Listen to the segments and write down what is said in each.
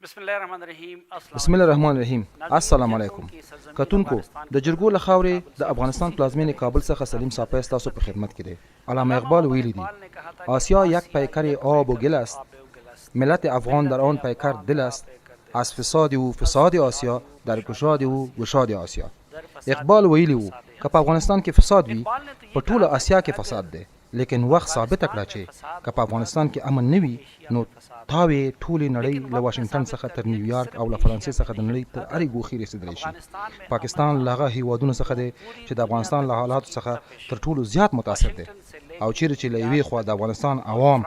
بسم الله الرحمن الرحیم. السلام علیکم. کتونکو د جرګو له خاورې د افغانستان پلازمینې کابل څخه سلیم صافی ستاسو په خدمت کې دی. علامه اقبال ویلی دی آسیا یک پیکر آب و گل است، ملت افغان در آن پیکر دل است، از فساد او فساد آسیا در گشاد او گشاد آسیا. اقبال ویلی وو که په افغانستان کې فساد وي په ټوله آسیا کې فساد دی، لیکن وخت ثابت کړه چې که په افغانستان کې امن نه وي نو تاوې ټولې نړۍ له واشنګټن څخه تر نیویارک او له فرانسې څخه د نړۍ تر هرې ګوښې رسېدلی شي. پاکستان له هغه هیوادونو څخه دی چې د افغانستان له حالاتو څخه تر ټولو زیات متاثر دی، او چیرې چې له یوې خوا د افغانستان عوام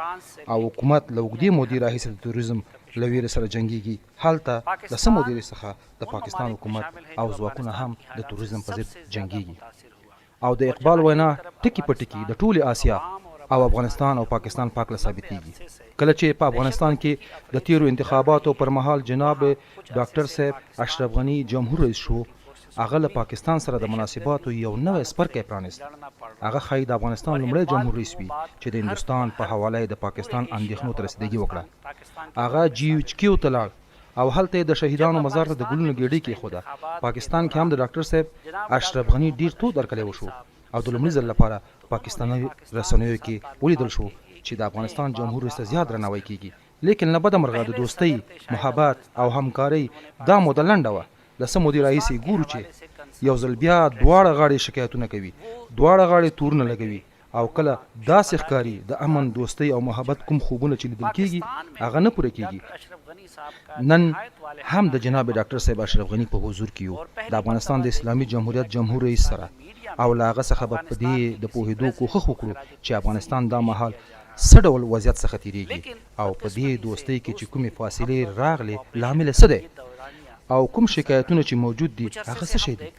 او حکومت له اوږدې مودې راهیسې د توریزم له ویرې سره جنګېږي، هلته د څه مودې څخه د پاکستان حکومت او ځواکونه هم د توریزم په ضد جنګېږي. او د اقبال وینا ټکي په ټکي د ټولې آسیا او افغانستان او پاکستان پاکله ثابتېږي. کله چې په افغانستان کې د تیرو انتخاباتو پر مهال جناب ډاکټر صاحب اشرف غني جمهور رئیس شو، هغه له پاکستان سره د مناسباتو یو نوی څپرکی پرانیست. هغه ښایي د افغانستان لومړی جمهور رئیس وي چې د هندوستان په حواله یې د پاکستان اندېښنو ته رسیدګي وکړه. هغه GHQ ته لاړ او هلته یې د شهیدانو مزار ته د ګلونو ګېډۍ کېښوده. پاکستان کې هم د ډاکټر صاحب اشرف غني ډېر تود هرکلی وشو او د لومړي ځل لپاره پاکستاني رسنیو کې ولیدل شو چې د افغانستان جمهور رئیس ته زیات درناوی کیږي. لیکن له بده مرغه د دوستۍ، محبت او همکارۍ دا موده لنډه وه. له څه مودې راهیسې ګورو چې یو ځل بیا دواړه غاړې شکایتونه کوي، دواړه غاړې تورونه لګوي او کله داسې ښکاري د امن، دوستۍ او محبت کوم خوبونه چې لیدل کیږي هغه نه پوره کیږي. نن هم د جناب ډاکټر صاحب اشرف غني په حضور کې یو د افغانستان د اسلامي جمهوریت جمهور رئیس سره، او له هغه څخه به په دې د پوهېدو کوښښ وکړو چې افغانستان دا مهال څه ډول وضعیت څخه تېرېږي او په دې دوستۍ کې چې کومې فاصلې راغلې لامل څه دی او کوم شکایتونه چې موجود دي هغه څه شی دی،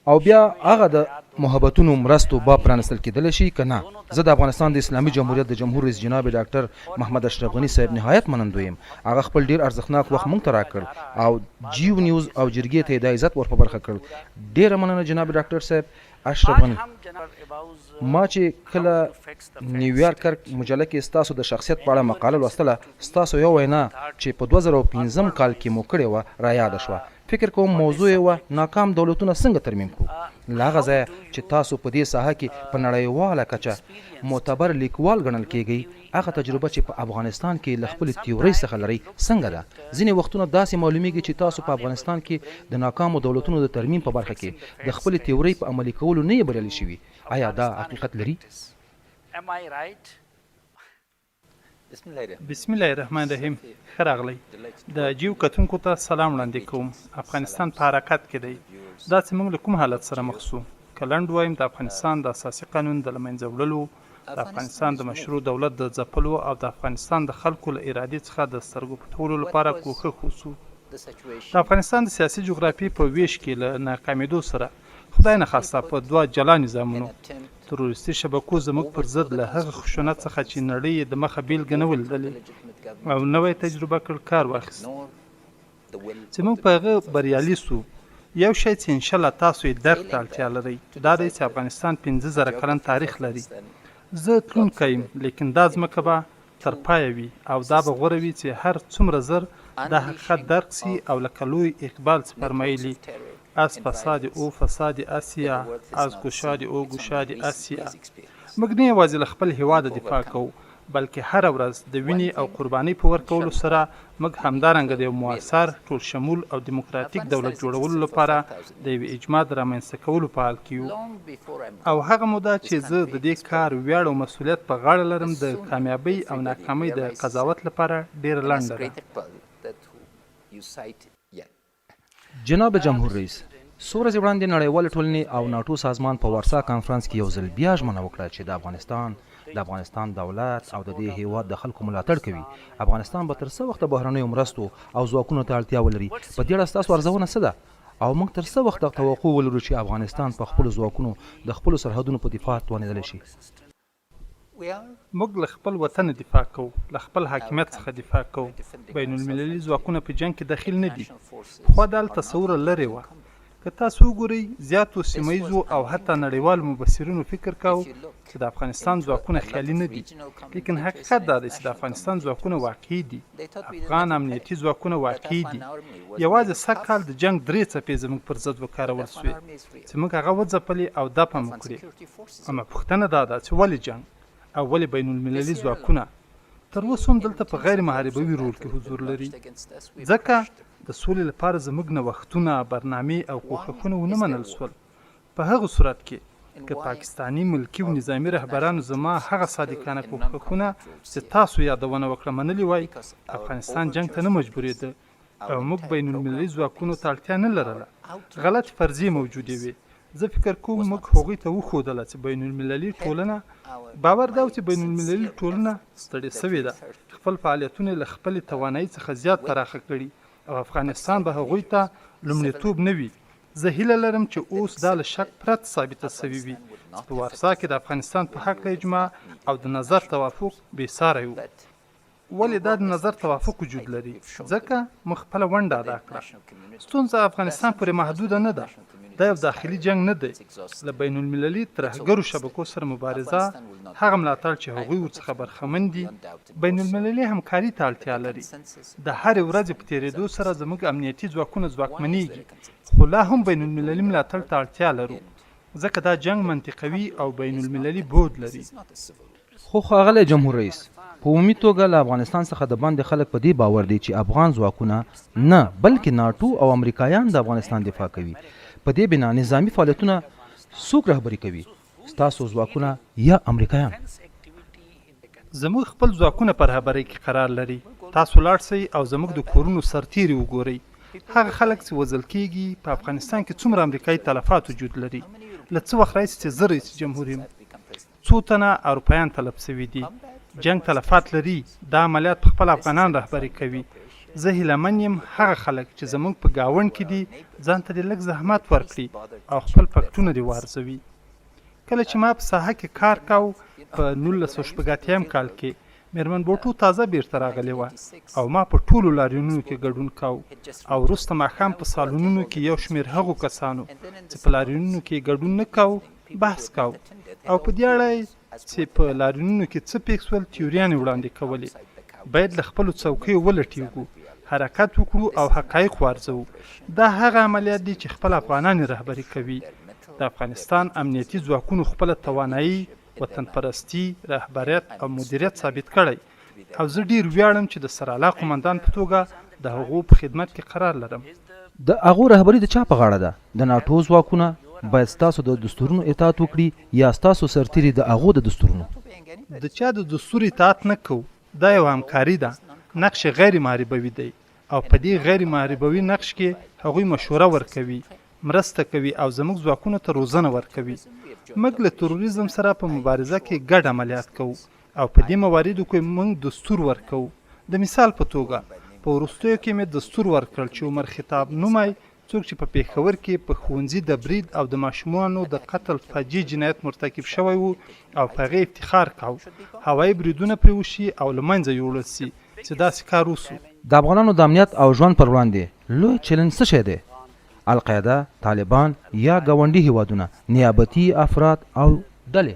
او بیا هغه د محبتونو مرستو باب پرانستل کېدلی شي که نه. زه د افغانستان د اسلامي جمهوریت د جمهور رئیس جناب ډاکټر محمد اشرف غني صاحب نهایت منندوی یم. هغه خپل ډېر ارزښتناک وخت موږ ته راکړ او جیو نیوز او جرګې ته یې دا عزت ور په برخه کړ. ډېره مننه جناب ډاکټر صاحب اشرف غني. ما چې کله نیویارک مجله کې ستاسو د شخصیت په اړه مقاله لوستله، ستاسو یو وینا چې په 2015 کال کې مو کړې وه رایاده شوه. فکر کوم موضوع یې وه ناکام دولتونه څنګه ترمیم کړو. له هغه ځایه چې تاسو په دې ساحه کې په نړیواله کچه معتبر لیکوال ګڼل کیږئ، هغه تجربه چې په افغانستان کې له خپلې تیورۍ څخه لرئ څنګه ده؟ ځینې وختونه داسې معلومیږي چې تاسو په افغانستان کې د ناکامو دولتونو د ترمیم په برخه کې د خپلې تیورۍ په عملي کولو نه یې بریالي شوي. آیا دا حقیقت لري؟ بسم الله الرحمن الرحیم. ښه راغلی. د جیو کتونکو ته سلام وړاندې کوم. افغانستان په حرکت کې دی. دا چې موږ له کوم حالت سره مخ شو؟ که لنډ وایم، د افغانستان د اساسي قانون د له منځه وړلو، د افغانستان د مشروع دولت د ځپلو او د افغانستان د خلکو له ارادې څخه د سترګو پټولو لپاره کوښښ وشو. د افغانستان د سیاسي جغرافیې په ویش کې له ناکامېدو سره خدای نخواسته په دوه جلا نظامونو تروریستي شبکو زموږ پر ضد له هغه خشونت څخه چې نړۍ یې د مخه بیلګه نه ولیدلې او نوی تجربه کړ کار واخیست چې موږ په هغه بریالي سو. یو شی چې انشاءالله تاسو یې درک ته اړتیا لرئ دا دی چې افغانستان 15,000 کلن تاریخ لري. زه تلونکی یم، لیکن دا ځمکه به تر پایه وي او دا به غوره وي چې هر څومره زر دا حقیقت درک سي او لکه لوی اقبال چې فرمایلي از فساد او فساد آسیا، از گشاد او گشاد آسیا. موږ نه یوازې له خپل هیواده دفاع کوو بلکې هره ورځ د وینې او قربانۍ په ورکولو سره موږ همدارنګه د یو مؤثر، ټول شمول او دیموکراتیک دولت جوړولو لپاره د یوې اجماع د رامنځته کولو په حال کې یو. او هغه موده چې زه د دې کار ویاړ او مسؤلیت په غاړه لرم د کامیابۍ او ناکامۍ د قضاوت لپاره ډېره لنډه ده. جناب جمهور رئیس، څو ورځې وړاندې نړیوالې ټولنې او ناټو سازمان په ورسا کانفرنس کې یو ځل بیا ژمنه وکړه چې د افغانستان دولت او د دې هیواد د خلکو ملاتړ کوي. افغانستان به تر څه وخته بهرنیو مرستو او ځواکونو ته اړتیا ولري؟ په دې اړه ستاسو ارزونه څه ده؟ او موږ تر څه وخته توقع ولرو چې افغانستان په خپلو ځواکونو د خپلو سرحدونو په دفاع توانېدلی شي؟ موږ له خپل وطن دفاع کوو، له خپل حاکمیت څخه دفاع کوو. بین المللي ځواکونه په جنګ کې دخیل نه دي. پخوا دا تصور لرې وه که تاسو وګورئ زیاتو سیمه ییزو او حتی نړیوالو مبصرینو فکر کاوه چې د افغانستان ځواکونه خیالي نه دي، لیکن حقیقت دا دی چې د افغانستان ځواکونه واقعي دي. افغان امنیتي ځواکونه واقعي دي. یوازې سږ کال د جنګ 3 څپې زموږ پر ضد وکارول سوې چې موږ هغه وځپلې او دفع مو کړې. اما پوښتنه دا ده چې ولې جنګ او ولې بین المللي ځواکونه تر اوسه هم دلته په غیر محاربوي رول کې حضور لري؟ ځکه د سولې لپاره زموږ نوښتونه، برنامې او کوښښونه ونه منل سول. په هغه صورت کې که پاکستاني ملکي او نظامي رهبرانو زما هغه صادقانه کوښښونه چې تاسو یادونه وکړه منلي وای، افغانستان جنګ ته نه مجبورېده او موږ بین المللي ځواکونو ته اړتیا نه لرله. غلط فرضیې موجودې وې. زه فکر کوم موږ هغوی ته وښودله چې بین المللي ټولنه باور دا و چې بین المللي ټولنه ستړې سوې ده، خپل فعالیتونه له خپلې توانایي څخه زیات پراخه کړي او افغانستان به هغوی ته لومړیتوب نه وي. زه هیله لرم چې اوس دا له شک پرته ثابته سوي وي چې په وارسا کې د افغانستان په هکله اجماع او د نظر توافق بېساری و. ولې دا د نظر توافق وجود لري؟ ځکه موږ خپله ونډه ادا کړه. ستونزه افغانستان پورې محدوده نه ده. دا یو داخلي جنګ نه دی. له بین المللي ترهګرو شبکو سره مبارزه، هغه ملاتړ چې هغوی ورڅخه برخمن دي، بین المللي همکاري ته اړتیا لري. د هرې ورځې په تېرېدو سره زموږ امنیتي ځواکونه ځواکمنېږي، خو لا هم بین المللي ملاتړ ته اړتیا لرو، ځکه دا جنګ منطقوي او بین المللي بود لري. خو ښاغلی جمهور رئیس، په عمومي توګه له افغانستان څخه د باندې خلک په دې باور دي چې افغان ځواکونه نه بلکې ناټو او امریکایان د افغانستان دفاع کوي. په دې بنا نظامی فعالیتونه څوک رهبري کوي؟ ستاسو ځواکونه یا امریکایان؟ زموږ خپل ځواکونه په رهبرۍ کې قرار لري. تاسو لاړ شئ او زموږ د کورونو سرتیري وګورئ. هغه خلک چې وژل کېږي په افغانستان کې څومره امریکایي تلفات وجود لري. له څه وخت راهیسې چې زه رئیس جمهور یم، څو تنه اروپایان تلف سوي دي. جنګ تلفات لري. دا عملیات په خپل افغانان رهبري کوي. زه هیلهمن یم هغه خلک چې زموږ په ګاونډ کې دي ځان ته دې لږ زحمت ورکړي او خپل پکټونه دې وارزوي. کله چې ما په ساحه کې کار کاوه په 1980 کال کې میرمن بوټو تازه بیرته راغلې وه او ما په ټولو لاریونونو کې ګډون کاوه او وروسته ماښام په سالونونو کې یو شمېر هغو کسانو چې په لاریونونو کې ګډون نه کاوه بحث کاوه او په دې اړه چې په لاریونونو کې څه پیښ شول تیوریانې وړاندې کولې. باید له خپلو څوکیو ولټیږو، حرکت وکړو او حقایق وارزوو. دا هغه عملیات دي چې خپل افغانان رهبري کوي. د افغانستان امنیتي ځواکونو خپله توانایي، وطن پرستی، رهبریت او مدیریت ثابت کړی او زه ډیر ویاړم چې د سرالا قومندان په توګه د هغو په خدمت کې قرار لرم. د هغو رهبري د چا په غاړه ده؟ د ناټو ځواکونه باید ستاسو د دستورونو اطاعت وکړي یا ستاسو سرتیري د هغو د دستورونو؟ د چا د دستور اطاعت نه کوو. دا یو همکاري ده. نقش غیر محاربوي دی او په دې غیر محاربوي نقش کې هغوی مشوره ورکوي، مرسته کوي او زموږ ځواکونو ته روزنه ورکوي. موږ له تروریزم سره په مبارزه کې ګډ عملیات کوو او په دې مواردو کې موږ دستور ورکوو. د مثال په توګه په وروستیو کې مې دستور ورکړل چې عمر خطاب نومی څوک چې په پېښور کې په ښوونځي د برید او د ماشومانو د قتل فجیع جنایت مرتکب شوی و او په هغې افتخار کاوه هوایي بریدونه پرې وشي او له منځه یوړل سي چې داسې کار وسو. د افغانانو د امنیت او ژوند پر وړاندې لوی چلنج څه شی دی؟ القاعده، طالبان یا ګاونډي هیوادونه، نیابتي افراد او ډلې؟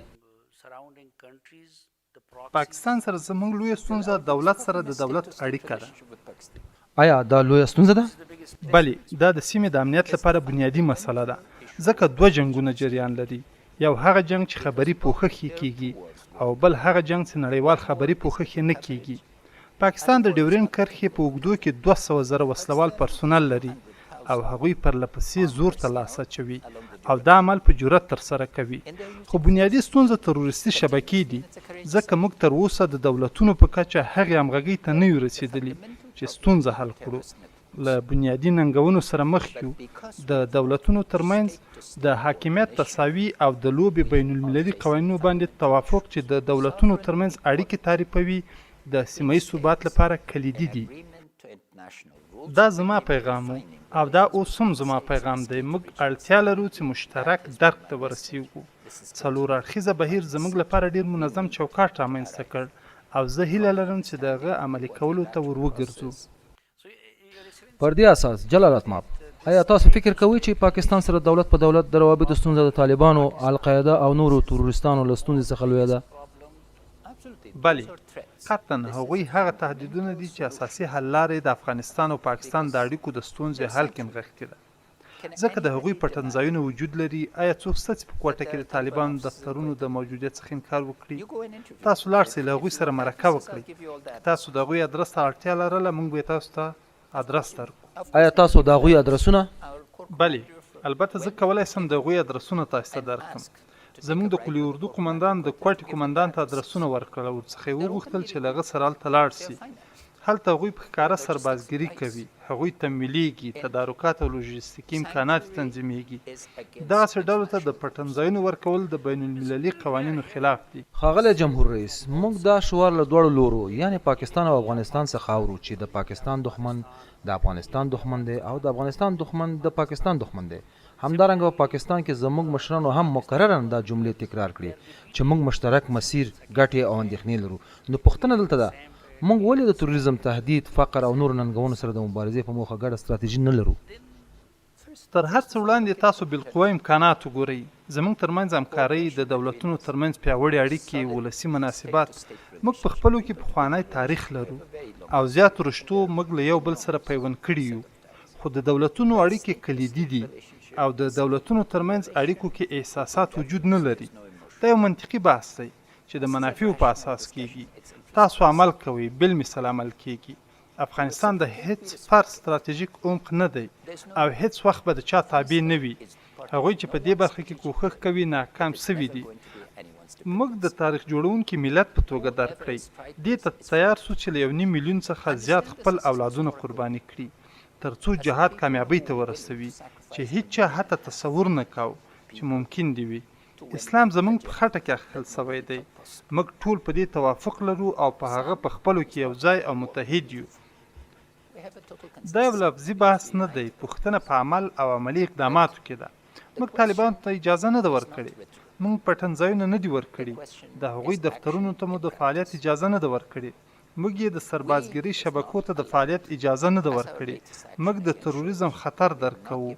پاکستان سره زموږ لویه ستونزه دولت سره د دولت اړیکه ده. آیا دا لویه ستونزه ده؟ بلې، دا د سیمې د امنیت لپاره بنیادي مسله ده، ځکه دوه جنګونه جریان لري. یو هغه جنګ چې خبري پوښښ یې کیږي او بل هغه جنګ چې نړیوال خبري پوښښ یې نه کیږي. پاکستان د ډیورین کرښې په اوږدو کې 200,000 وسلوال پرسونل لري او هغوی پرلپسې زور ته لاس اچوي او دا عمل په جرأت ترسره کوي. خو بنیادي ستونزه تروریستي شبکې دي، ځکه موږ تر اوسه د دولتونو په کچه هغې همغږۍ ته نه یو رسېدلي چې ستونزه حل کړو. له بنیادي ننګونو سره مخ یو. د دولتونو ترمنځ د حاکمیت تساوي او د لوبې بین المللي قوانینو باندې توافق چې د دولتونو ترمنځ اړیکې تعریفوي د سیمه ییز ثبات لپاره کلیدي دي. دا زما پیغام او دا اوس هم زما پیغام دی. موږ اړتیا لرو چې مشترک درک ته ورسیږو. څلور اړخیزه بهیر زموږ لپاره ډیر منظم چوکاټ رامنځته کړ او زه هیله لرم چې د هغه عملي کولو ته ور وګرځو. پر دې اساس جلالت ماب آیا تاسو فکر کوئ چې پاکستان سره دولت په دولت د روابطو ستونزه د طالبانو، القاعده او نورو تروریستانو له ستونزې څخه لویه ده؟ بلې قطعا هغوی هغه تهدیدونه دي چې اساسي حل لارې د افغانستان او پاکستان د اړیکو د ستونزې حل کې نغښتې ده. ځکه د هغوی پټنځایونه وجود لري. آیا څوک شته چې په کوټه کې د طالبانو دفترونو د موجودیت څخه انکار وکړي؟ تاسو لاړ شئ له هغوی سره مرکه وکړئ. تاسو د هغوی ادرس ته اړتیا لرله، موږ به تاسو ته ادرس درکړو. آیا تاسو د هغوی ادرسونه؟ بلې البته زه کولی شم د هغوی ادرسونه تاسو ته درکړم. زموږ د قلی اردو قمندان د کوټې قمندان ته ادرسونه ورکړل او ورڅخه یې وغوښتل چې له هغه سره هلته لاړ شي. هلته هغوی په ښکاره سربازګري کوي، هغوی تمویلیږي، تدارکات او لوژستیکي امکانات تنظیمیږي. دغسې ډلو ته د پټنځایونو ورکول د بین المللي قوانینو خلاف دي. ښاغلی جمهور رئیس، موږ دا شعار له دواړو لورو یعنی پاکستان او افغانستان څخه اورو چې د پاکستان دښمن د افغانستان دښمن دی او د افغانستان دښمن د پاکستان دښمن دی. همدارنګه په پاکستان کې زموږ مشرانو هم مکرراً دا جملې تکرار کړي چې موږ مشترک مسیر، ګټې او اندېښنې لرو. نو پوښتنه دلته ده، موږ ولې د تروریزم، تهدید، فقر او نورو ننګونو سره د مبارزې په موخه ګډه ستراتیژي نه لرو؟ تر هر څه وړاندې تاسو بالقوه امکانات وګورئ. زموږ ترمنځ همکارۍ، د دولتونو ترمنځ پیاوړې اړیکې، ولسي مناسبات. موږ په خپلو کې پخوانی تاریخ لرو او زیاتو رشتو موږ له یو بل سره پیوند کړي یو. خو د دولتونو اړیکې کلیدي دي او د دولتونو ترمنځ اړیکو کې احساسات وجود نه لري. دا یو منطقي بحث دی چې د منافعو په اساس کیږي. تاسو عمل کوئ، بالمثل عمل کیږي. افغانستان د هیڅ فرد ستراتیژیک عمق نه دی او هیڅ وخت به د چا تابع نه وي. هغوی چې په دې برخه کې کوښښ کوي ناکام سوي دي. موږ د تاریخ جوړونکي ملت په توګه درکړئ. دې ته تیار سو چې له 1.5 میلیون څخه زیات خپل اولادونه قرباني کړي تر څو جهاد کامیابۍ ته ورسوي چې هیڅ چا حتی تصور نه کاوه چې ممکن دی وي. اسلام زموږ په خټه کې اخښل سوی دی. موږ ټول په دې توافق لرو او په هغه په خپلو کې یو ځای او متحد یو. دا یو لفظي بحث نه دی، پوښتنه په عمل او عملي اقداماتو کې ده. موږ طالبانو ته اجازه نه ده ورکړې، موږ پټنځایونه نه دي ورکړي، د هغوی دفترونو ته مو د فعالیت اجازه نه ده ورکړې. موږ یې د سربازګرۍ شبکو ته د فعالیت اجازه نه ده ورکړې. موږ د تروریزم خطر درک کوو.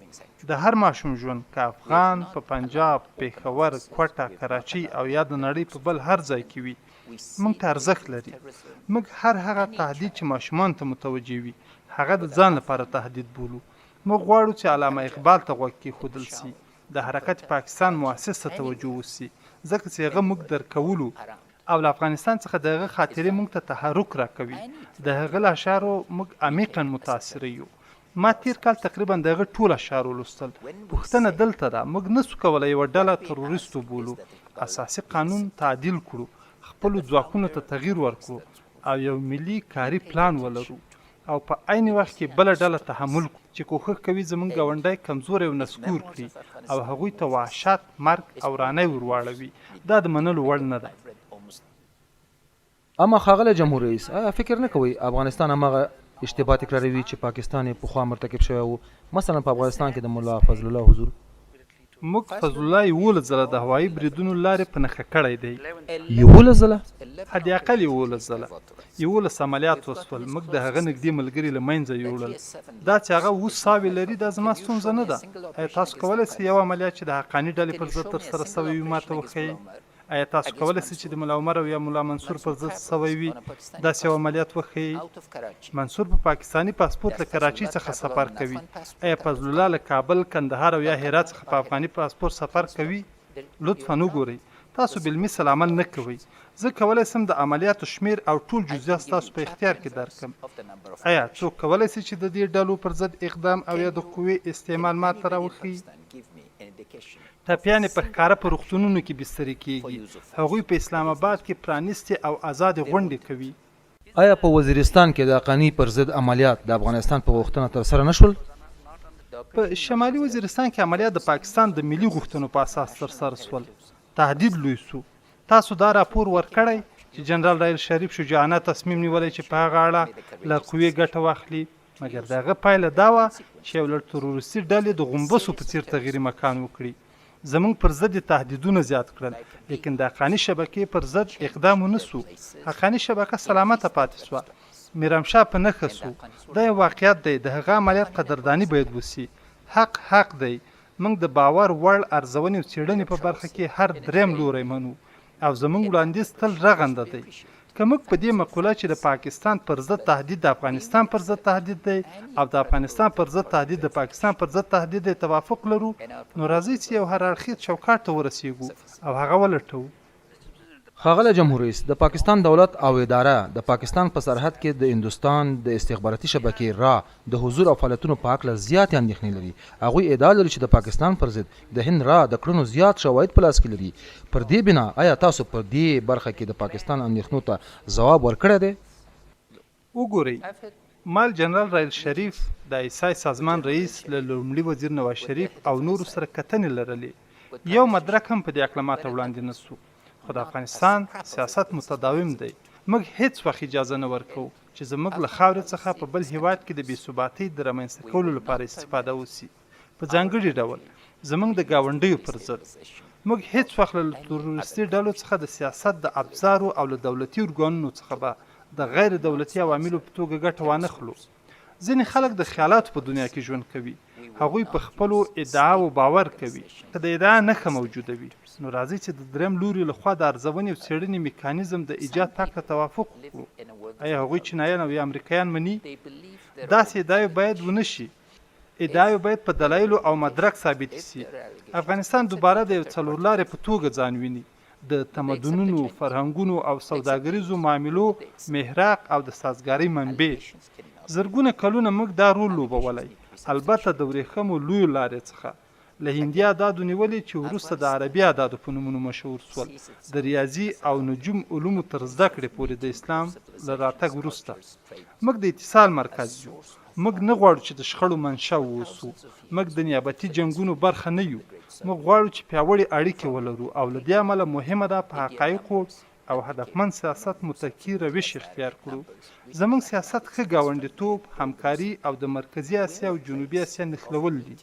د هر ماشوم ژوند که افغان په پنجاب، پېښور، کوټه، کراچۍ او یا د نړۍ په بل هر ځای کې وي موږ ته ارزښت لري. موږ هر هغه تهدید چې ماشومانو ته متوجه وي هغه د ځان لپاره تهدید بولو. موږ غواړو چې علامه اقبال ته غوږ کېښودل سي، د حرکت پاکستان مؤسس ته توجه وسي، ځکه چې هغه موږ درکولو او له افغانستان څخه د هغه خاطرې موږ ته تحرک راکوي. د هغه له اشعارو موږ عمیقا متاثره یو. ما تیر کال تقریبا د هغه ټول اشعار ولوستل. پوښتنه دلته ده، موږ نسو کولی یوه ډله تروریست وبولو، اساسي قانون تعدیل کړو، خپلو ځواکونو ته تغییر ورکړو او یو ملي کاري پلان ولرو او په عین وخت کې بله ډله تحمل کړو چې کوښښ کوي زموږ ګاونډی کمزوری او نسکور کړي او هغوی ته وحشت، مرګ او رانۍ ورواړوي. دا د منلو وړ نه ده. اما ښاغلی جمهور رئیس، آیا فکر نه کوئ افغانستان هماغه اشتباه تکراروي چې پاکستان یې پخوا مرتکب شوی و؟ مثلا په افغانستان کې د ملا فضل الله حضور موږ فضل الله 11 ځله د هوایي بریدونو لارې په نښه کړی دی. 11 ځله؟ حد اقل 11 ځله. 11 عملیات وسول. موږ د هغه نږدې ملګري له منځه یوړل. دا چې هغه 20 ساوي لري دا زما ستونزه نه ده. آیا تاسو کولی شئ یو عملیات چې د حقاني ډلې پر ضد ترسره سوی وي ماته وښیئ؟ آیا تاسو کولی شئ چې د ملا عمر او یا ملا منصور پر ضد سوی وي داسې یو عملیات وښیئ؟ منصور په پاکستاني پاسپورت له کراچۍ څخه سفر کوي. آیا فضل الله له کابل، کندهار او یا هرات څخه په افغاني پاسپورت سفر کوي؟ لطفا وګورئ. تاسو بالمثل عمل نه کوئ. زه کولی شم د عملیاتو شمیر او ټول جزئیات تاسو په اختیار کې درکړم. آیا څوک کولی شي چې د دې ډلو پر ضد اقدام او یا د قوې استعمال ماته راوښیي؟ ټپیانې په ښکاره په روغتونونو کې بسترې کیږي. هغوی په اسلام آباد کې پرانیستې او آزادې غونډې کوي. آیا په وزیرستان کې د حقاني پر ضد عملیات د افغانستان په غوښتنه ترسره نه شول؟ په شمالي وزیرستان کې عملیات د پاکستان د ملي غوښتنو په اساس ترسره شول. تهدید لوی سو. تاسو دا راپور ورکړی چې جنرال راحیل شریف شجاعانه تصمیم نیولی چې په هغه اړه له قوې ګټه واخلي، مګر د هغه پایله دا وه چې یو لړ تروریستي ډلې د غومبسو په څیر تغییر مکان وکړي. زموږ پر ضد تهدیدونه زیات کړل، لیکن د حقاني شبکې پر ضد اقدام ونه سو. حقاني شبکه سلامته پاتې سوه. میرامشاه په نښه سو. دا یو واقعیت دی. د هغه عملیات قدرداني باید وسي. حق دی. موږ د باور وړ ارزونې او څېړنې په برخه کې هر دریم لوری منو او زموږ وړاندیز تل رغنده دی. که موږ په دې مقوله چې د پاکستان پر ضد تهدید د افغانستان پر ضد تهدید دی او د افغانستان پر ضد تهدید د پاکستان پر ضد تهدید دی توافق لرو، نو راځئ چې یو هر اړخیز چوکاټ ته ورسیږو او هغه ولټوو. ښاغلی جمهور رئیس، د پاکستان دولت او اداره د پاکستان په سرحد کې د هندوستان د استخباراتي شبکې را د حضور او فعالیتونو په هکله زیاتې اندېښنې لري. هغوی ادعا لري چې د پاکستان پر ضد د هند را د کړنو زیات شواهد په لاس کې لري. پر دې بنا آیا تاسو په دې برخه کې د پاکستان اندېښنو ته ځواب ورکړی دی؟ وګورئ، مال جنرال رایل شریف د ایسای سازمان رئیس له لومړي وزیر نواز شریف او نورو سره کتنې لرلې. یو مدرک هم په دې هکله ماته وړاندې نه سو. خو د افغانستان سیاست متداوم دی. موږ هیڅ وخت اجازه نه ورکوو چې زموږ له خاورې څخه په بل هیواد کې د بې ثباتۍ د رامنځته کولو لپاره استفاده وسي، په ځانګړي ډول زموږ د ګاونډیو پر ضد. موږ هیڅ وخت له تروریستي ډلو څخه د سیاست د ابزارو او له دولتي ارګانونو څخه به د غیر دولتي عواملو په توګه ګټه وانه خلو. ځینې خلک د خیالاتو په دنیا کې ژوند کوي. هغوی په خپلو ادعاو باور کوي. که د ادعا نښه موجوده وي، نو راځئ چې د دریم لوري لخوا د ارزونې او څېړنې میکانیزم د ایجاد په هکله توافق وکړو. آیا هغوی چینایان او یا امریکایان مني؟ داسې ادعاوې باید ونه شي. ادعاوې باید په دلایلو او مدرک ثابت شي. افغانستان دوباره د یو څلورلارې په توګه ځان ویني، د تمدنونو، فرهنګونو او سوداګریزو معاملو محراق او د سازګارۍ منبع. زرګونه کلونه موږ دا رول لوبولی، البته د ورېښمو لویو لارې څخه له هندي اعدادو نیولې چې وروسته د عربي اعدادو په نومونو مشهور شول، د ریاضي او نجوم علومو تر زده کړې پورې د اسلام له راتګ وروسته. موږ د اتصال مرکز یو. موږ نه غواړو چې د شخړو منشا واوسو. موږ د نیابتي جنګونو برخه نه یو. موږ غواړو چې پیاوړې اړیکې ولرو او له دې امله مهمه ده په حقایقو او هدفمند سیاست متکی روش اختیار کړو. زموږ سیاست ښه ګاونډیتوب، همکاري او د مرکزي اسیا او جنوبي اسیا نښلول دي.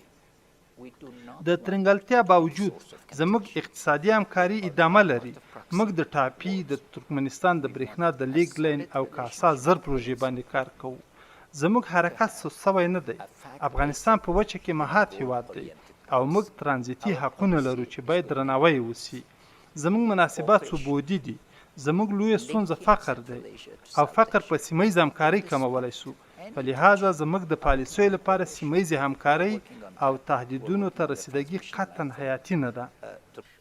د ترنګلتیا باوجود زموږ اقتصادي همکاري ادامه لري. موږ د ټاپي، د ترکمنستان د برېښنا د لیږد لین او کاسا زر پروژې باندې کار کوو. زموږ حرکت سست سوی نه دی. افغانستان په وچه کې مهات هیواد دی او موږ ترانزیتي حقونه لرو چې باید درناوی وسي. زموږ مناسبات ثبوتي دي. زموږ لویه ستونزه فقر دی او فقر په سیمه ییزه همکارۍ کمولی سو. په لحاظه زموږ د پالیسیو لپاره سیمه ییزې همکارۍ او تهدیدونو ته رسیدګي قطعا حیاتي نه ده.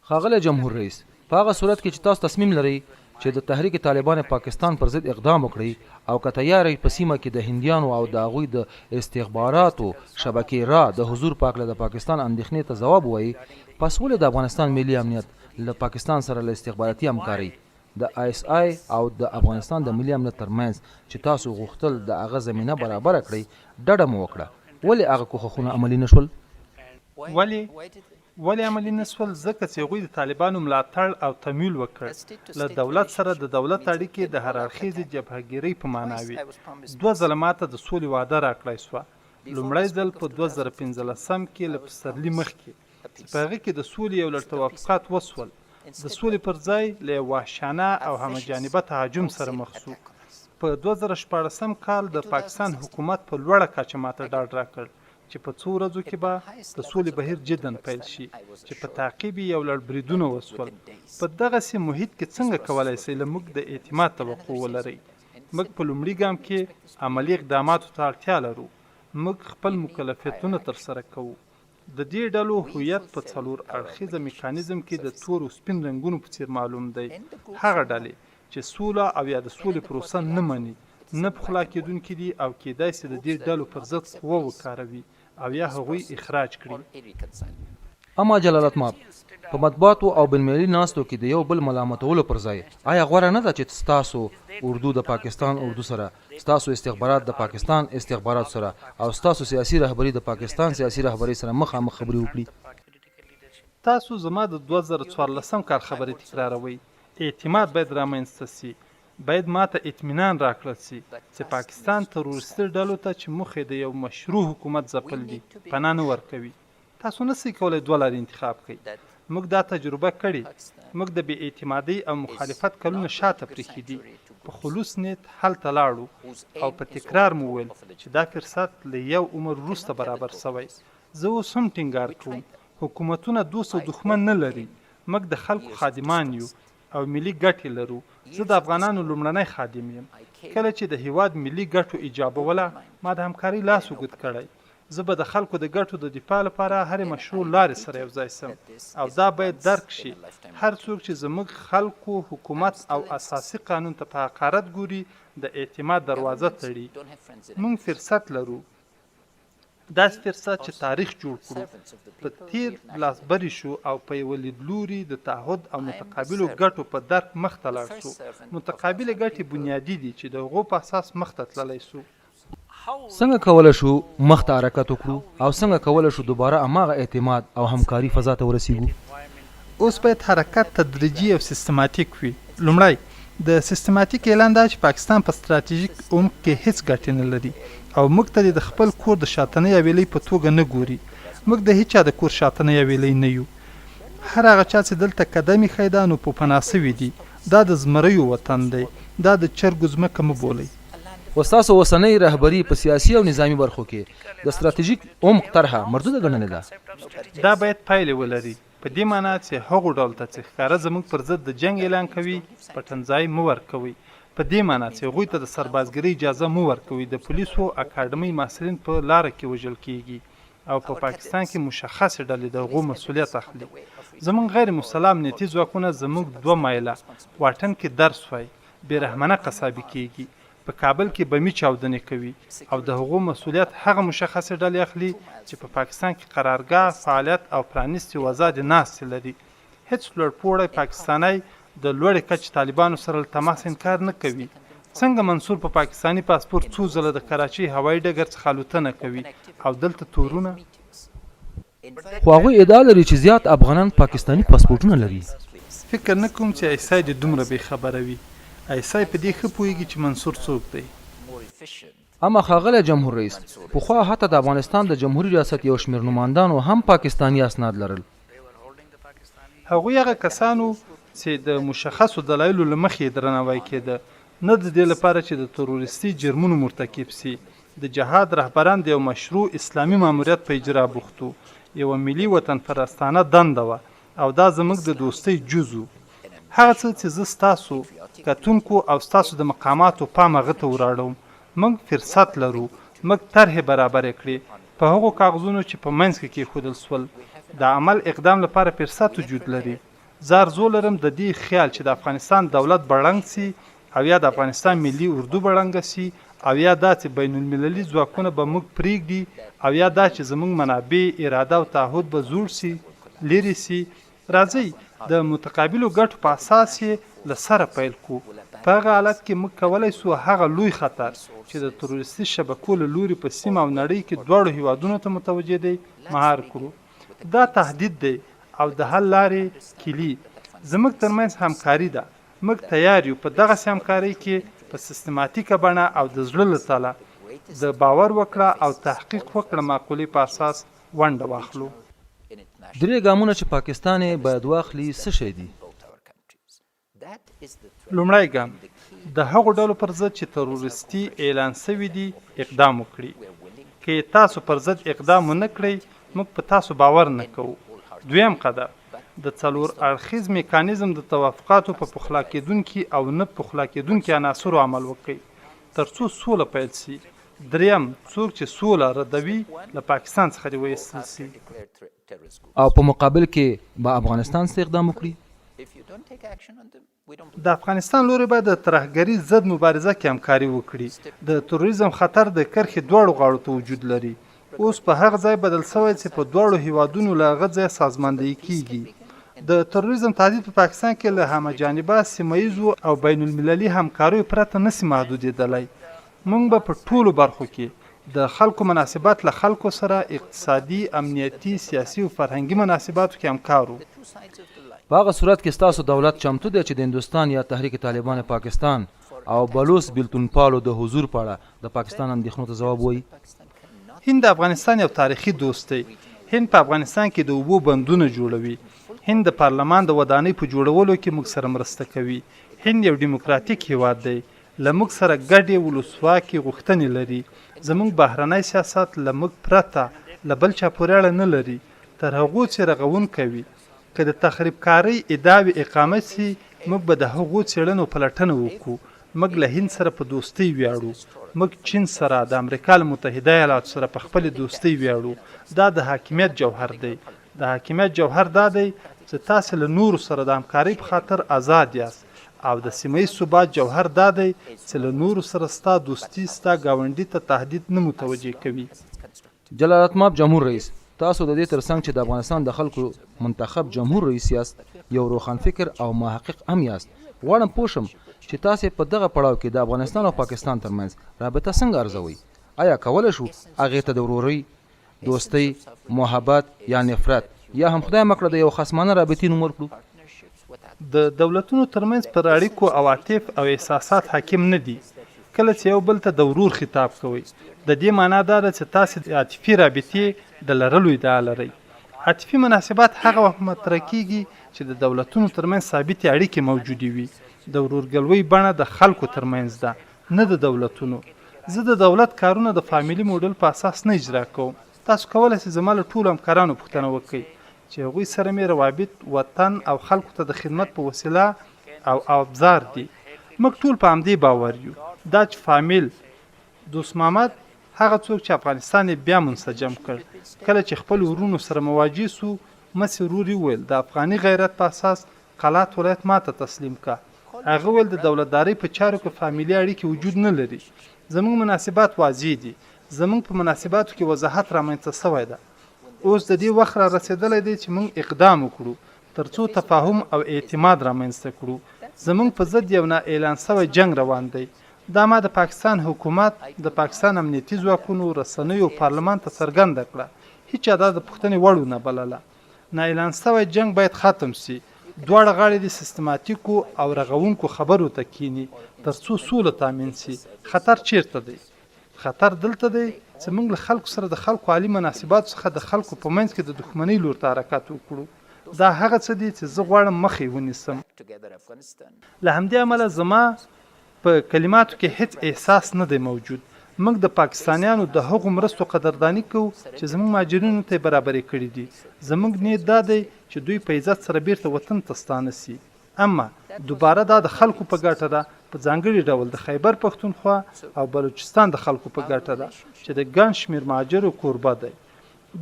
ښاغلی جمهور رئیس، په هغه صورت کې چې تاسو تصمیم لرئ چې د تحریک طالبان پاکستان پر ضد اقدام وکړئ او که تیار په سیمه کې د هندیانو او د هغوی د استخباراتو شبکې را د حضور په هکله د پاکستان اندېښنې ته ځواب ووایي، پس ولې د افغانستان ملي امنیت له پاکستان سره له استخباراتي همکارۍ د ISI او د افغانستان د ملي امنیت ترمنځ چې تاسو غوښتل د هغه زمینه برابره کړئ ډډه مو وکړه، ولې هغه کوښښونه عملي نه شول؟ ولې عملي نه شول؟ ځکه چې هغوی د طالبانو ملاتړ او تمویل وکړ. له دولت سره د دولت اړیکې د هر اړخیزې جبههګیرۍ په معنا وي. 2 ځله ماته د سولې وعده راکړی سوه. لومړی ځل په 2015 کې له پسرلي مخکې چې په هغه کې د سولې یو لړ توافقات وسول. د سولې پر ځای له وحشانه او همجانبه تهاجم سره مخ شو. په 2014 کال د پاکستان حکومت په لوړه کچه ماته ډاډ راکړ چې په څو ورځو کې به د سولې بهیر جداً پیل شي، چې په تعقیب یو لړ بریدونه وسول. په دغسې محیط کې څنګه کولی شئ له موږ د اعتماد توقع ولرئ؟ موږ په لومړي ګام کې عملي اقداماتو ته اړتیا لرو. موږ خپل مکلفیتونه ترسره کوو. د دې ډلو هویت په 4 اړخیزه میکانیزم کې د تور او سپین رنګونو په څیر معلوم دی. هغه ډلې چې سوله او یا د سولې پروسه نه مني، نه پخلا کېدونکي دي او کېدای شي د دې ډلو پر ضد قوه وکاروي او یا هغوی اخراج کړي. اما جلالت ماب، په مطبوعاتو او بین‌المللي ناستو کې د یو بل ملامتولو پر ځای آیا غوره نه ده چې ستاسو اردو د پاکستان اردو سره، ستاسو استخبارات د پاکستان استخبارات سره او ستاسو سیاسي رهبري د پاکستان سیاسي رهبري سره مخامخ خبرې وکړي؟ تاسو زما د 2014 کال خبرې تکراروئ. اعتماد باید رامنځته سي. باید ماته اطمینان راکړل سي چې پاکستان تروریستي ډلو ته چې مخې د یو مشروع حکومت ځپل دي پناه نه ورکوي. تاسو نسئ کولی 2 لارې انتخاب کړئ. موږ دا تجربه کړې. موږ د بې اعتمادۍ او مخالفت کلونه شاته پرېښي دي. په خلوص نیت هلته لاړو او په تکرار مو وویل چې دا فرصت له 1 عمر وروسته برابر سوی. زه اوس هم ټینګار کوم حکومتونه دوست او دښمن نه لري، موږ د خلکو خادمان یو او ملي ګټې لرو. زه د افغانانو لومړنی خادم یم. کله چې د هیواد ملي ګټو ایجابوله ما د همکارۍ لاس اوږد کړی. زه به د خلکو د ګټو د دفاع لپاره هرې مشروع لارې سره یوځای سم او دا باید درک شي. هر څوک چې زموږ خلکو حکومت او اساسي قانون ته په حقارت ګوري د اعتماد دروازه تړي. موږ فرصت لرو، داسې فرصت چې تاریخ جوړ کړو، په تیر لاسبري شو او په یوه لیدلوري د تعهد او متقابلو ګټو په درک مخته لاړ سو. متقابلې ګټې بنیادي دي چې د هغو په اساس مخته تللی سو. څنګه کولی شو مخ ته حرکت وکړو او څنګه کولی شو دوباره هماغه اعتماد او همکاري فضا ته ورسیږو؟ اوس باید حرکت تدریجي او سیستماتیک وي. لومړی د سیستماتیک اعلان دا چې پاکستان په ستراتیژیک عمق کې هیڅ ګټې نه لري او موږ ته د خپل کور د شاتنۍ حویلۍ په توګه نه ګوري. موږ د هیچا د کور شاتنۍ حویلۍ نه یو. هر هغه چا چې دلته قدم ایښی دا نو په پناه سوي دي. دا د زمریو وطن دی، دا د چرګو ځمکه مه بولئ. ستاسو اوسنۍ رهبري په سیاسي او نظامي برخو کې د ستراتیژیک عمق طرحه مردوده ګڼلې ده. دا باید پایلې ولري، په دې معنا چې هغو ډول ته چې ښکاره زموږ پر ضد د جنګ اعلان کوي پټنځای مه ورکوئ. په دې معنا چې هغوی ته د سربازګرۍ اجازه مه ورکوئ. د پولیسو اکاډمۍ محصلین په لاره کې وژل کیږي او په پاکستان کې مشخصې ډلې د هغو مسؤلیت اخلي. زموږ غیر مسلح امنیتي ځواکونه زموږ 2 مایله واټن کې درس وایي، بېرحمانه قصابي کیږي، په کابل کې بمي چاودنې کوي او د هغو مسؤلیت هغه مشخصې ډلې اخلي چې په پاکستان کې قرارګاه، فعالیت او پرانیستې او ازادې ناستې لري. هیڅ لوړپوړی پاکستانی د لوړې کچې طالبانو سره له تماس انکار نه کوي. څنګه منصور په پاکستانی پاسپورت څو ځله د کراچۍ هوایي ډګر څخه الوتنه کوي او دلته تورونه؟ خو هغوی ادعا لري چې زیات افغانان پاکستانی پاسپورټونه لري. فکر نه کوم چې ایسای دې دومره بېخبره وي. ایسای په دې ښه پوهېږي چې منصور څوک دی. اما ښاغلی جمهور رئیس، پخوا حتی د افغانستان د جمهوري ریاست یو شمېر نمایندانو هم پاکستانی اسناد لرل. هغوی هغه کسانو چې د مشخصو دلایلو له مخې درناوی کېده، نه د دې لپاره چې د تروریستي جرمونو مرتکب سي. د جهاد رهبران د یو مشروع اسلامي ماموریت په اجرا بوخت وو. یوه ملي وطن پرستانه دنده وه او دا زموږ د دوستۍ جز و. هغه څه چې زه ستاسو کتونکو او ستاسو د مقاماتو پام هغه ته وراړوم. موږ فرصت لرو، موږ طرحې برابرې کړې په هغو کاغذونو چې په منځ کې کېښودل سول. د عمل اقدام لپاره فرصت وجود لري. زه ارزو لرم د دې خیال چې د افغانستان دولت بړنګ سي او یا د افغانستان ملي اردو بړنګه سي او یا دا چې بین المللي ځواکونه به موږ پرېږدي او یا دا چې زموږ منابع، اراده او تعهد به زوړ سي، لرې سي. راځئ د متقابلو ګټو په اساس یې له سره پیل کړو. په هغه حالت کې موږ کولی سو هغه لوی خطر چې د تروریستي شبکو له لوري په سیمه او نړۍ کې دواړو هیوادونو ته متوجه دی مهار کړو. دا تهدید دی او د حل لارې کلي زموږ ترمنځ همکاري ده. موږ تیار یو په دغسې همکارۍ کې په سیستماتیکه بڼه او د زړه له تله د باور وکړه او تحقیق وکړه مقولې په اساس ونډه واخلو. 3 ګامونه چې پاکستان باید واخلي څه شی دي؟ لومړی ګام د هغو ډلو پر ضد چې تروریستي اعلان سوي دي اقدام وکړي. که تاسو پر ضد اقدام ونه کړئ موږ په تاسو باور نه کوو. دویم قدم د 4 اړخیز میکانیزم د توافقاتو په پخلا کېدونکي او نه پخلا کېدونکي عناصرو عمل وکړئ تر څو سوله پیل سي. دریم څوک چې سوله ردوي له پاکستان څخه دې وایستل سي. او په مقابل کې به افغانستان څه اقدام وکړي؟ د افغانستان لوري باید د ترهګرۍ ضد مبارزه کې همکاري وکړي. د تروریزم خطر د کرښې دواړو غاړو ته وجود لري. اوس په هغه ځای بدل شوی چې په دواړو هیوادونو له هغه ځای سازماندهي کیږي. د تروریزم تهدید په پاکستان کې له همجانبه سیمهیزو او بین المللي همکاریو پرته نسي محدودېدلی. موږ به په ټولو برخو کې د خلکو مناسبات له خلکو سره اقتصادي، امنیتي، سیاسي او فرهنګي مناسباتو کې همکارو. په هغه صورت کې ستاسو دولت چمتو دی چې د هندوستان یا تحریک طالبان پاکستان او بلوچ بیلتون پالو د حضور په اړه د پاکستان اندېښنو ته ځواب وایي؟ هند د افغانستان یو تاریخي دوست دی. هند په افغانستان کې د اوبو بندونه جوړوي. هند د پارلمان د ودانۍ په جوړولو کې موږ سره مرسته کوي. هند یو ډیموکراتیک هیواد دی. له موږ سره ګډې ولسواکي غوښتنې لري. زموږ بهرنی سیاست له موږ پرته له بل چا پورې اړه نه لري تر هغو چې رغونکی وي. که د تخریبکارۍ ادعاوې اقامه سي موږ به د هغو څېړنو پلټنه وکړو. موږ له هند سره په دوستۍ ویاړو. موږ چین سره د امریکا له متحده ایالاتو سره په خپلې دوستۍ ویاړو. دا د حاکمیت جوهر دی. د حاکمیت جوهر دا دی چې تاسې له نورو سره د همکارۍ په خاطر آزاد یاست او د سیمه ییز ثبات جوهر دا دی چې له نورو سره ستا دوستي ستا ګاونډي ته تهدید نه متوجه کوي. جلالت مآب جمهور رئیس، تاسو د دې ترڅنګ چې د افغانستان د خلکو منتخب جمهور رئیس یاست یو روښان فکر او محقق هم یاست. غواړم پوه شم چې تاسې په دغه پړاو کې د افغانستان او پاکستان ترمنځ رابطه څنګه ارزوئ؟ آیا کولی شو هغې ته د ورورۍ، دوستۍ، محبت یا نفرت یا هم خدای مکړه د یو خصمانه رابطې نوم ورکړو؟ د دولتونو ترمنځ پر اړیکو عواطف او احساسات حاکم نه دي. کله چې یو بل ته د ورور خطاب کوئ د دې معنا دا ده چې تاسې د عاطفي رابطې د لرلو ادعا لرئ. عاطفي مناسبات هغه وخت مطرح کیږي چې د دولتونو ترمنځ ثابتې اړیکې موجودې وي. د ورورګلوۍ بڼه د خلکو ترمنځ ده نه د دولتونو. زه د دولت کارونه د فامیلي موډل په اساس نه اجرا کوم. تاسو کولی شئ زما له ټولو همکارانو پوښتنه وکړئ چې هغوی سره مې روابط وطن او خلکو ته د خدمت په وسیله او ابزار دي. موږ ټول په همدې باور یو دا چې فامیل دوست محمد هغه څوک چې افغانستان یې بیا منسجم کړ. کله چې خپل ورونو سره مواجه سو مسې ورور یې وویل د افغاني غیرت په اساس قلات ولایت ماته تسلیم کا. هغه ویل د دولتدارۍ په چارو کې فامیلي اړیکې وجود نه لري. زموږ مناسبات واضح دي. زموږ په مناسباتو کې وضاحت رامنځته شوی ده. اوس د دې وخت را رسېدلی دی چې موږ اقدام وکړو ترڅو تفاهم او اعتماد رامنځته کړو. زموږ په ضد یو نا اعلان شوی جنگ روان دی. دا ما د پاکستان حکومت، د پاکستان امنیتي ځواکونو، رسنیو او پارلمان ته څرګنده کړه. هیچا دا د پوښتنې وړ ونه بلله. نا اعلان شوی جنگ باید ختم سي. دواړه غاړې د سیستماتیکو او رغونکو خبرو ته کینی ترڅو سوله تامین سي. خطر چیرته دی؟ خطر دلته دی چې موږ له خلکو سره د خلکو عالي مناسباتو څخه د خلکو په منځ کې د دښمنۍ لور ته حرکت وکړو. دا هغه څه دي چې زه غواړم مخې ونیسم. له همدې امله زما په کلماتو کې هیڅ احساس نه دی موجود. موږ د پاکستانیانو د هغو مرستو قدرداني کوو چې زموږ مهاجرینو ته یې برابرې کړي دي. زموږ نیت دا دی چې دوی په عزت سره بیرته وطن ته ستانه سي. اما دوباره دا د خلکو په ګټه ده، په ځانګړي ډول د خیبر پښتونخوا او بلوچستان د خلکو په ګټه ده چې د ګڼ شمېر مهاجرو کوربه دی.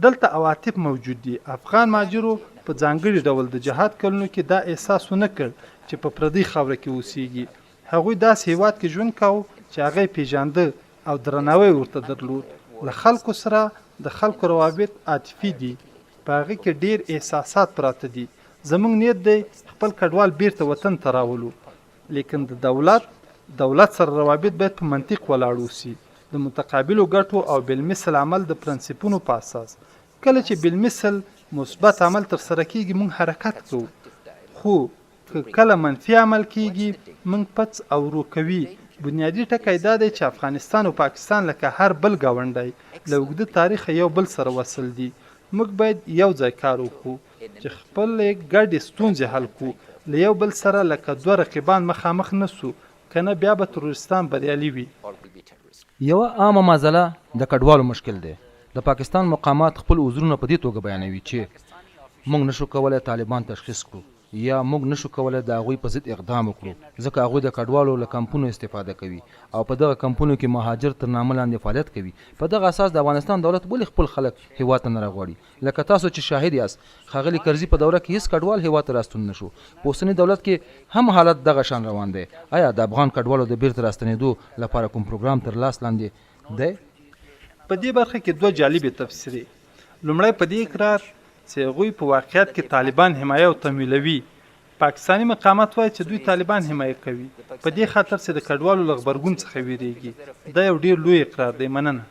دلته عواطف موجود دي. افغان مهاجرو په ځانګړي ډول د جهاد کلونو کې دا احساس ونه کړ چې په پردۍ خاوره کې اوسیږي. هغوی داسې هیواد کې ژوند کاوه چې هغه یې پیژانده او درناوی ورته درلود. له خلکو سره د خلکو روابط عاطفي دي. په هغې کې ډېر احساسات پراته دي. زموږ نیت دی خپل کډوال بیرته وطن ته راولو. لیکن د دولت سره روابط باید په منطق ولاړ وسي. د متقابلو ګټو او بالمثل عمل د پرنسپونو په اساس. کله چې بالمثل مثبت عمل ترسره کیږي موږ حرکت کوو. خو که کله منفي عمل کیږي موږ پڅ او ورو کوي. بنیادي ټکی دا دی چې افغانستان او پاکستان لکه هر بل ګاونډی له اوږده تاریخه یو بل سره وصل دي. موږ باید یو ځای کار وکړو چې خپلې ګډې ستونزې حل کړو. له یو بل سره لکه دوه رقیبان مخامخ نه سو، کنه بیا به تروریستان بریالي وي. یوه عامه معضله د کډوالو مشکل دی. د پاکستان مقامات خپل عذرونه په دې توګه بیانوي چې موږ نشو کولی طالبان تشخیص کړو یا موږ نشو کولی د هغوی په ضد اقدام وکړو ځکه هغوی د کډوالو له کمپونو استفاده کوي او په دغه کمپونو کې مهاجر تر نامه لاندې فعالیت کوي. په دغه اساس د افغانستان دولت ولې خپل خلک هیواد ته نه راغواړي؟ لکه تاسو چې شاهد یاست ښاغلي کرزي په دوره کې هیڅ کډوال هیواد ته راستون نشو. په اوسني دولت کې هم حالت دغه شان روان دی. آیا د افغان کډوالو د بیرته راستنېدو لپاره کوم پروګرام تر لاس لاندې دی؟ په دې برخه کې دوه جالبې تفسیرې. لومړی په دې اقرار چې هغوی په واقعیت کې طالبان حمایه او تمویلوي. پاکستانی مقامات وایي چې دوی طالبان حمایه کوي په دې خاطر چې د کډوالو له غبرګون څخه ویریږي. دا یو ډېر لوی اقرار دی. مننه.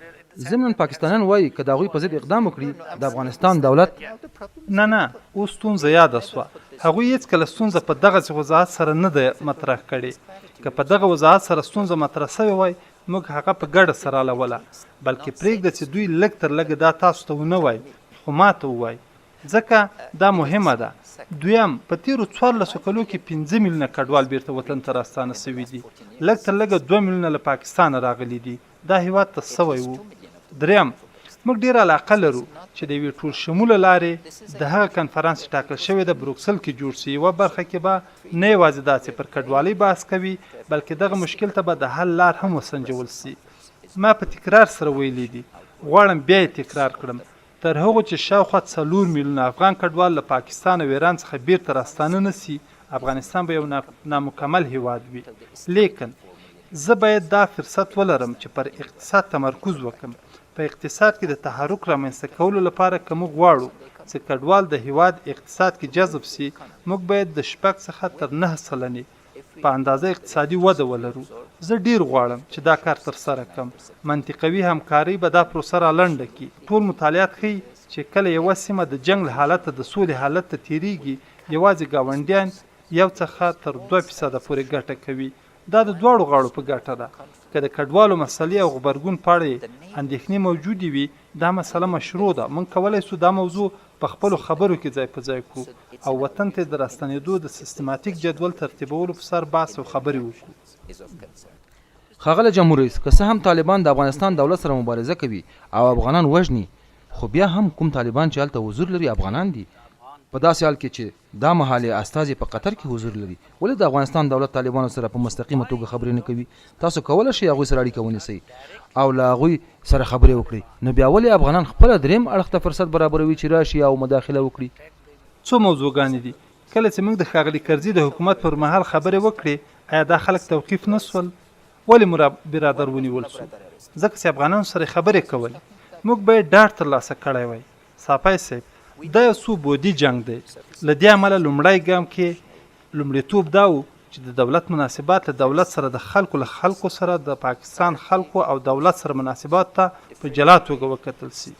ضمناً پاکستانیان وایي که د هغوی په ضد اقدام وکړي د افغانستان دولت نه اوس ستونزه یاده سوه. هغوی هېڅکله ستونزه په دغسې وضاحت سره نه ده مطرح کړې. که په دغه وضاحت سره ستونزه مطرح سوې وای موږ هغه په ګډه سره حلوله. بلکې پرېږده چې دوی لږ تر لږه دا تاسو ته ونه وای خو ما ته ووای ځکه دا مهمه ده. دویم په تیرو 14 کلو کې 5 میلیونه کډوال بیرته وطن ته راستانه سوي دي. لږ تر لږه 2 میلیونه له پاکستانه راغلي دي. دا هیواد ته سوی و. دریم موږ ډېره علاقه لرو چې د یوې ټول شموله لارې د هغه کنفرانس چې ټاکل شوی د بروکسل کې جوړ شي یوه برخه کې به نه یوازې داسې پر کډوالۍ بحث کوي بلکې دغه مشکل ته به د حل لار هم وسنجول سي. ما په تکرار سره ویلي دي، غواړم بیا یې تکرار کړم، تر هغو چې شاوخوا 4 میلیونه افغان کډوال له پاکستان او ایران څخه بیرته راستانه نه سي، افغانستان به یو نامکمل هیواد وي. لیکن زه باید دا فرصت ولرم چې پر اقتصاد تمرکز وکم. په اقتصاد کې د تحرک رامنځته کولو لپاره که موږ غواړو چې کډوال د هیواد اقتصاد کې جذب سي، موږ باید د 6 څخه تر 9 سلنې په اندازه اقتصادي وده ولرو. زه ډیر غواړم چې دا کار ترسره کړم. منطقوي همکاري به دا پروسه رالنډه کړي. ټول مطالعات ښیي چې کله یوه سیمه د جنګ له حالته د سولې حالت ته تیریږي، یوازې ګاونډیان 1 څخه تر 2% پورې ګټه کوي. دا د دواړو غاړو په ګټه ده. که د کډوالو مسلې او غبرګون په اړه اندېښنې موجودې وي، دا مسله مشروع ده. موږ کولی سو دا موضوع په خپلو خبرو کې ځای په ځای کړو او وطن ته د راستنېدو د سیستماتیک جدول ترتیبولو په سر بحث او خبرې وکړو. ښاغلی جمهور رئیس، که څه هم طالبان د افغانستان دولت سره مبارزه کوي او افغانان وژني، خو بیا هم کوم طالبان چې هلته حضور لري افغانان دي. په داسې حال کې چې دا مهال استازي په قطر کې حضور لري، ولې د افغانستان دولت طالبانو سره په مستقیمه توګه خبرې نه کوي؟ تاسو کولی شئ هغوی سره اړیکه ونیسئ او له هغوی سره خبرې وکړئ. نو بیا ولې افغانان خپله دریم اړخ ته فرصت برابروي چې راشي او مداخله وکړي؟ څو موضوعګانې دي. کله چې موږ د ښاغلي کرزي د حکومت پر مهال خبرې وکړې، آیا دا خلک توقیف نه سول؟ ولې مو برادر ونیول سو؟ ځکه چې افغانانو سره خبرې کول. موږ باید ډاډ ترلاسه کړی وای. صافی صاحب، دا یو څو بودي جنگ دی. له دې امله لومړی ګام کې لومړیتوب دا و چې د دولت مناسبات له دولت سره د خلکو له خلکو سره د پاکستان خلکو او دولت سره مناسبات ته په جلا توګه وکتل سي.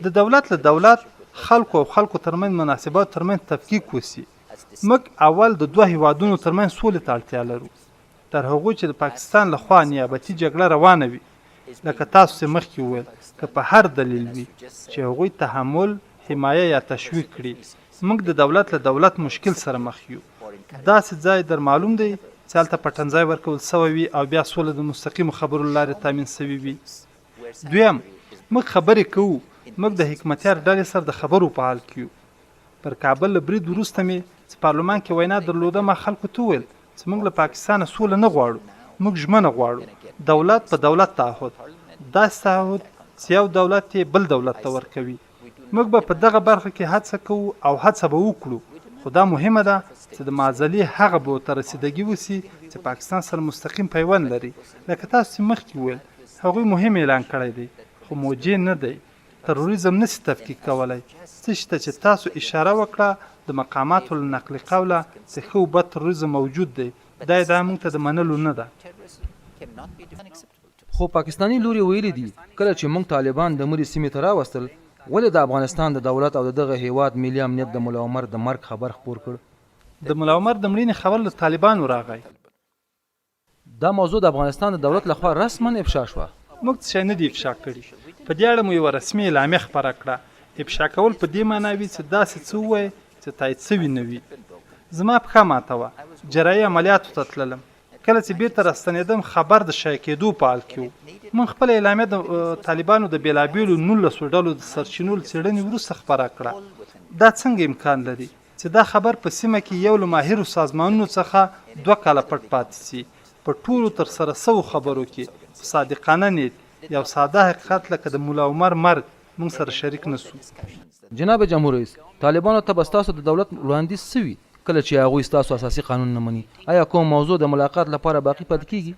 د دولت له دولت خلکو او خلکو ترمنځ مناسبات ترمنځ تفکیک وسی. موږ اول د 2 هیوادونو ترمنځ سولې ته اړتیا لرو. تر هغو چې د پاکستان لخوا نیابتي جګړه روانه وي، لکه تاسو چې مخکې وویل، که په هر دلیل وي چې هغوی تحمل، حمایه یا تشویق کړي، موږ د دولت له دولت مشکل سره مخ یو. داسې ځای در معلوم دی چې هلته پټنځای ورکول سوی وي او بیا سوله د مستقیمو خبرو لارې تامین سوي وي. دویم، موږ خبرې کوو، موږ د حکمتیار ډلې سره د خبرو په حال کې یو. پر کابل له برید وروسته مې چې پارلمان کې وینا درلوده، ما خلکو ته وویل چې موږ له پاکستانه سوله نه غواړو، موږ ژمنه غواړو. دولت په دولت تعهد، داسې تعهد چې یو دولت یې بل دولت ته ورکوي. موږ به په دغه برخه کې هڅه کوو او هڅه به وکړو. خو دا مهمه ده چې د معضلې هغه به ورته رسیدګي وسي چې پاکستان سره مستقیم پیوند لري. لکه تاسو چې مخکې وویل، هغوی مهم اعلان کړی دی، خو موجه نه دی. تروریزم نشي تفکیک کولی. څه شته چې تاسو اشاره وکړه د مقاماتو له نقل قوله چې ښه و بد تروریزم موجود دی، دا ادعا موږ ته د منلو نه ده. خو پاکستانی لوري ویلي دي کله چې موږ طالبان د مرې سیمې ته راوستل، ولې د افغانستان د دولت او دغه هیواد ملي امنیت د ملا عمر د مرګ خبر خپور کړ؟ د ملا عمر د مړینې خبر له طالبانو راغی. دا موضوع د افغانستان د دولت لخوا رسما افشا شوه. موږ څه شی نه دي افشا کړي. په دې اړه مو یوه رسمي اعلامیه خپره کړه. افشا کول په دې معنا وي چې داسې څه ووایي چې تایید سوي نه وي. زما پښه ماته وه، جراحي عملیاتو ته تللم. کله چې بیرته راستنېدم، خبر د شایع کېدو په حال کې و. موږ خپله اعلامیه د طالبانو د بېلابېلو 19 ډلو د سرچینو له څېړنې وروسته خپره کړه. دا څنګه امکان لري چې دا خبر په سیمه کې یو له ماهرو سازمانونو څخه 2 کاله پټ پاتې سي؟ په ټولو ترسره سوو خبرو کې په صادقانه نیت یو ساده حقیقت لکه د ملا عمر مرګ موږ سره شریک نه سو. جناب جمهور رئیس، طالبانو ته به ستاسو د دولت وړاندیز سوي کله چې هغوی ستاسو اساسي قانون نه مني؟ آیا کوم موضوع د ملاقات لپاره باقي پاتې کیږي؟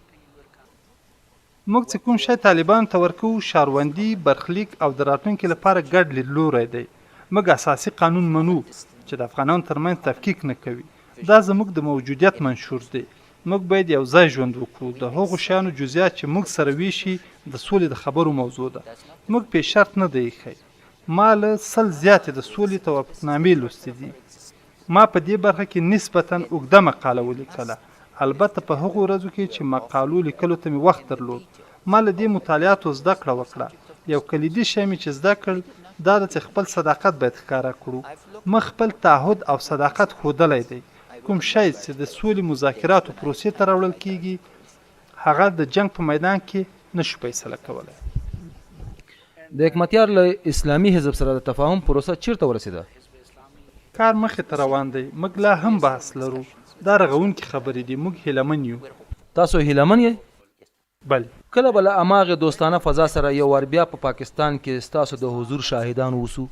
موږ چې کوم شی طالبانو ته ورکوو، شاروندي، برخلیک او د راتلونکي لپاره ګډ لیدلوری دی. موږ اساسي قانون منو چې د افغانانو ترمنځ تفکیک نه کوي. دا زموږ د موجودیت منشور دی. موږ باید یو ځای ژوند وکړو. د هغو شیانو جزئیات چې موږ سره ویشي د سولې د خبرو موضوع ده. موږ پې شرط نه دی ایښی. ما له 100 زیاتې د سولې توافقنامې لوستې دي. ما په دې برخه کې نسبتاً اوږده مقاله ولیکله. البته په هغو ورځو کې چې مقالو لیکلو ته مې وخت درلود، ما له دې مطالعاتو زده کړه وکړه. یو کلیدي شی مې چې زده کړ دا ده چې خپل صداقت باید ښکاره کړو. ما خپل تعهد او صداقت ښودلی دی. کوم شی چې د سولې مذاکراتو پروسې ته راوړل کیږي، هغه د جنگ په میدان کې نشو فیصله کولی. د حکمتیار له اسلامي حزب سره د تفاهم پروسه چیرته ورسېده؟ کار مخې ته روان دی. موږ لا هم بحث لرو. دا رغونکې خبرې دي. موږ هیلهمن یو. تاسو هیلهمن یې؟ بله. کله به له هماغې دوستانه فضا سره یو وار بیا په پاکستان کې ستاسو د حضور شاهدان اوسو؟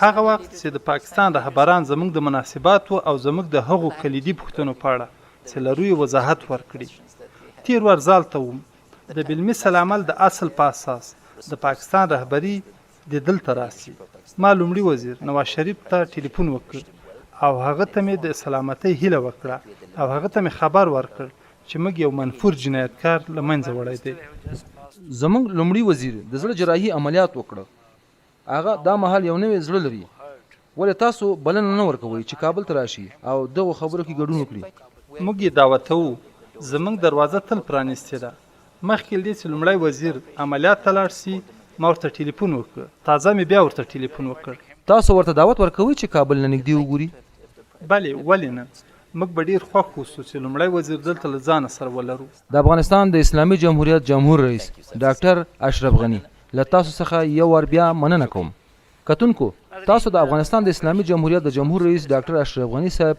هغه وخت چې د پاکستان رهبران زموږ د مناسباتو او زموږ د هغو کلیدي پوښتنو په اړه چې لرو یې وضاحت ورکړي. تیر ور ځال ته وم د بالمثل عمل د اصل په اساس د پاکستان رهبري د دلته راسي. ما لومړي وزیر نواز شریف ته ټلیفون وکړ او هغه ته مې د سلامتۍ هیله وکړه او هغه ته مې خبر ورکړ چې موږ یو منفور جنایتکار له منځه وړی دی. زموږ لومړي وزیر د زړه جراحي عملیات وکړه. هغه دا مهال یو نوی زړه لري. ولې تاسو بلنه نه ورکوئ چې کابل ته راشي او دغو خبرو کې ګډون وکړي؟ موږ یې دعوتوو. زموږ دروازه تل پرانیستې ده. مخکې له دې چې لومړی وزیر عملیات ته لاړ سي ما ورته ټلیفون وکړ. تازه مې بیا ورته ټلیفون وکړ. تاسو ورته دعوت ورکوئ چې کابل نه نږدې وګوري؟ بلې، ولې نه؟ موږ به ډېر خوښ اوسو چې لومړی وزیر دلته له ځانه سره ولرو. د افغانستان د اسلامي جمهوریت جمهور رئیس ډاکټر اشرف غني له تاسو څخه یو وار بیا مننه کوم. کتونکو، تاسو د افغانستان د اسلامي جمهوریت د جمهور رئیس ډاکټر اشرف غني صاحب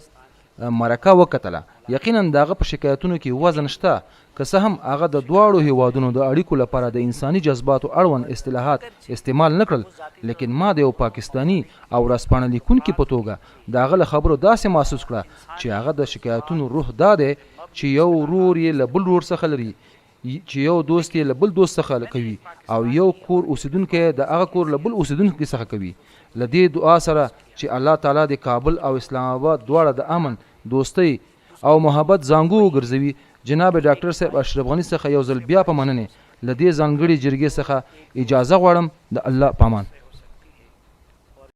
مرکه وکتله. یقینا دغه په شکایتونو کې وزن شته، که څه هم هغه د دواړو هیوادونو د اړیکو لپاره د انساني جذباتو اړوند اصطلاحات استعمال نه کړل، لیکن ما د یو پاکستاني او ورځپاڼه لیکونکي په توګه د هغه له خبرو داسې محسوس کړه چې هغه د شکایتونو روح دا دی چې یو ورور یې له بل ورور څخه لري، چې یو دوست یې له بل دوست څخه کوي او یو کور اوسیدونکی د هغه کور له بل اوسیدونکي څخه کوي. له دې دعا سره چې الله تعالی د کابل او اسلام آباد دواړه د امن، دوستۍ او محبت زانګو وګرځوي. جناب ډاکټر صاحب اشرف غني څخه یو ځل بیا په مننې له دې ځانګړي جرګې څخه اجازه غواړم. د الله پامان.